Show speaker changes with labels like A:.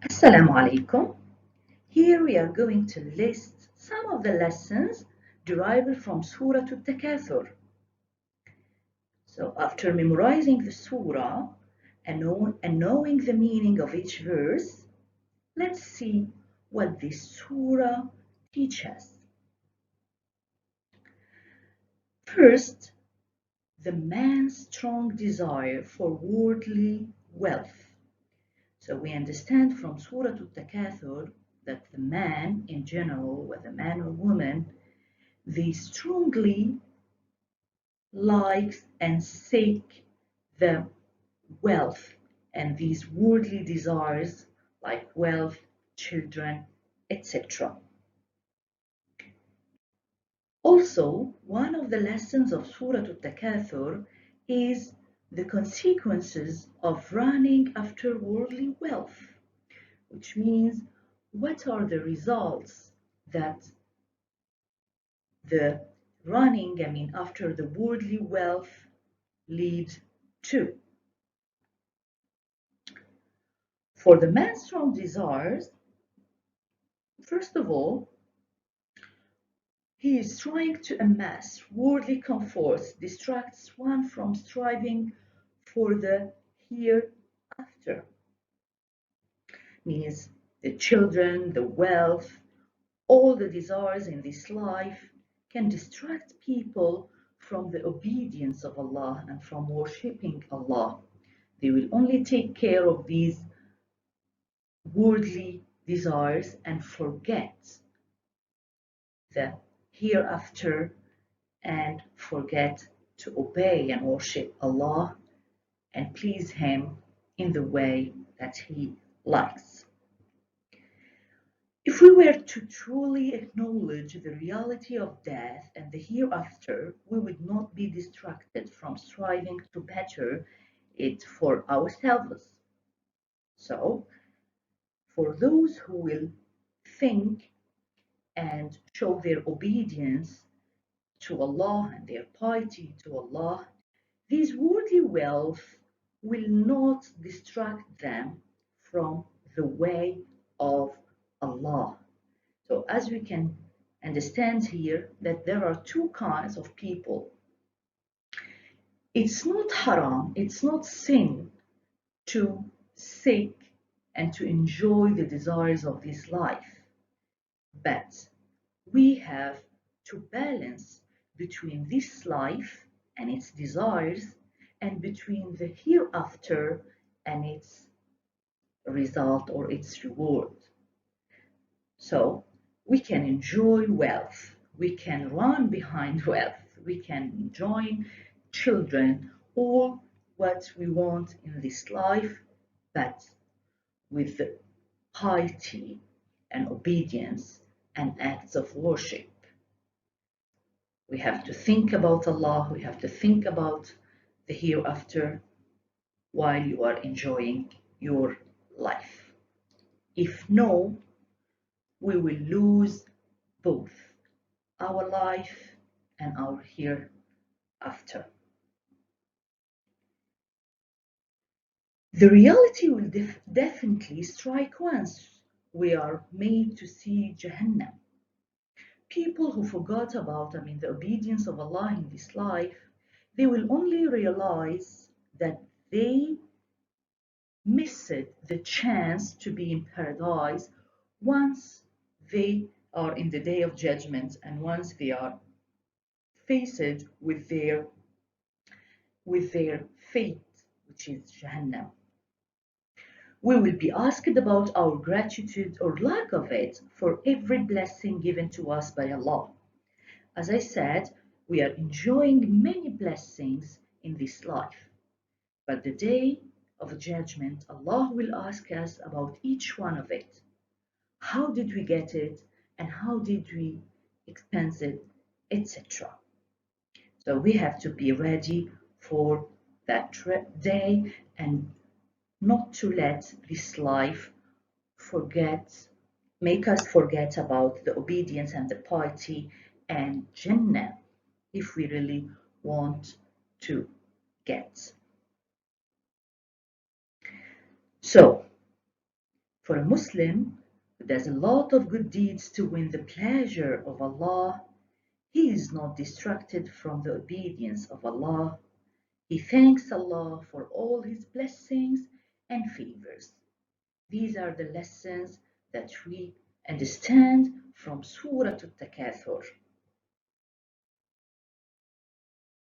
A: Assalamu alaikum. Here we are going to list some of the lessons derived from Surat Attakathur. So after memorizing the surah and knowing the meaning of each verse, let's see what this surah teaches. First, the man's strong desire for worldly wealth. So we understand from Surah Attakathur that the man in general, whether man or woman, they strongly like and seek the wealth and these worldly desires like wealth, children, etc. Also, one of the lessons of Surah At-Takathur is the consequences of running after worldly wealth, which means what are the results that the running, after the worldly wealth leads to. For the man's strong desires, first of all, he is trying to amass worldly comforts, distracts one from striving for the hereafter. Means the children, the wealth, all the desires in this life can distract people from the obedience of Allah and from worshipping Allah. They will only take care of these worldly desires and forget the hereafter and forget to obey and worship Allah and please Him in the way that He likes. If we were to truly acknowledge the reality of death and the hereafter, we would not be distracted from striving to better it for ourselves. So, for those who will think and show their obedience to Allah and their piety to Allah, these worldly wealth will not distract them from the way of Allah. So as we can understand here that there are two kinds of people. It's not haram, it's not sin to seek and to enjoy the desires of this life, but we have to balance between this life and its desires and between the hereafter and its result or its reward. So we can enjoy wealth, we can run behind wealth, we can enjoy children, all what we want in this life, but with the piety and obedience and acts of worship. We have to think about Allah, we have to think about the hereafter while you are enjoying your life. If no, we will lose both our life and our hereafter. The reality will definitely strike once we are made to see Jahannam. People who forgot about, the obedience of Allah in this life, they will only realize that they missed the chance to be in paradise once they are in the day of judgment and once they are faced with their fate, which is Jahannam. We will be asked about our gratitude or lack of it for every blessing given to us by Allah. As I said, we are enjoying many blessings in this life, but the day of judgment, Allah will ask us about each one of it. How did we get it and how did we expense it, etc. So we have to be ready for that day and not to let this life make us forget about the obedience and the piety and Jannah if we really want to get. So, For a Muslim who does a lot of good deeds to win the pleasure of Allah, he is not distracted from the obedience of Allah. He thanks Allah for all His blessings and favors. These are the lessons that we understand from Surat Attakathur.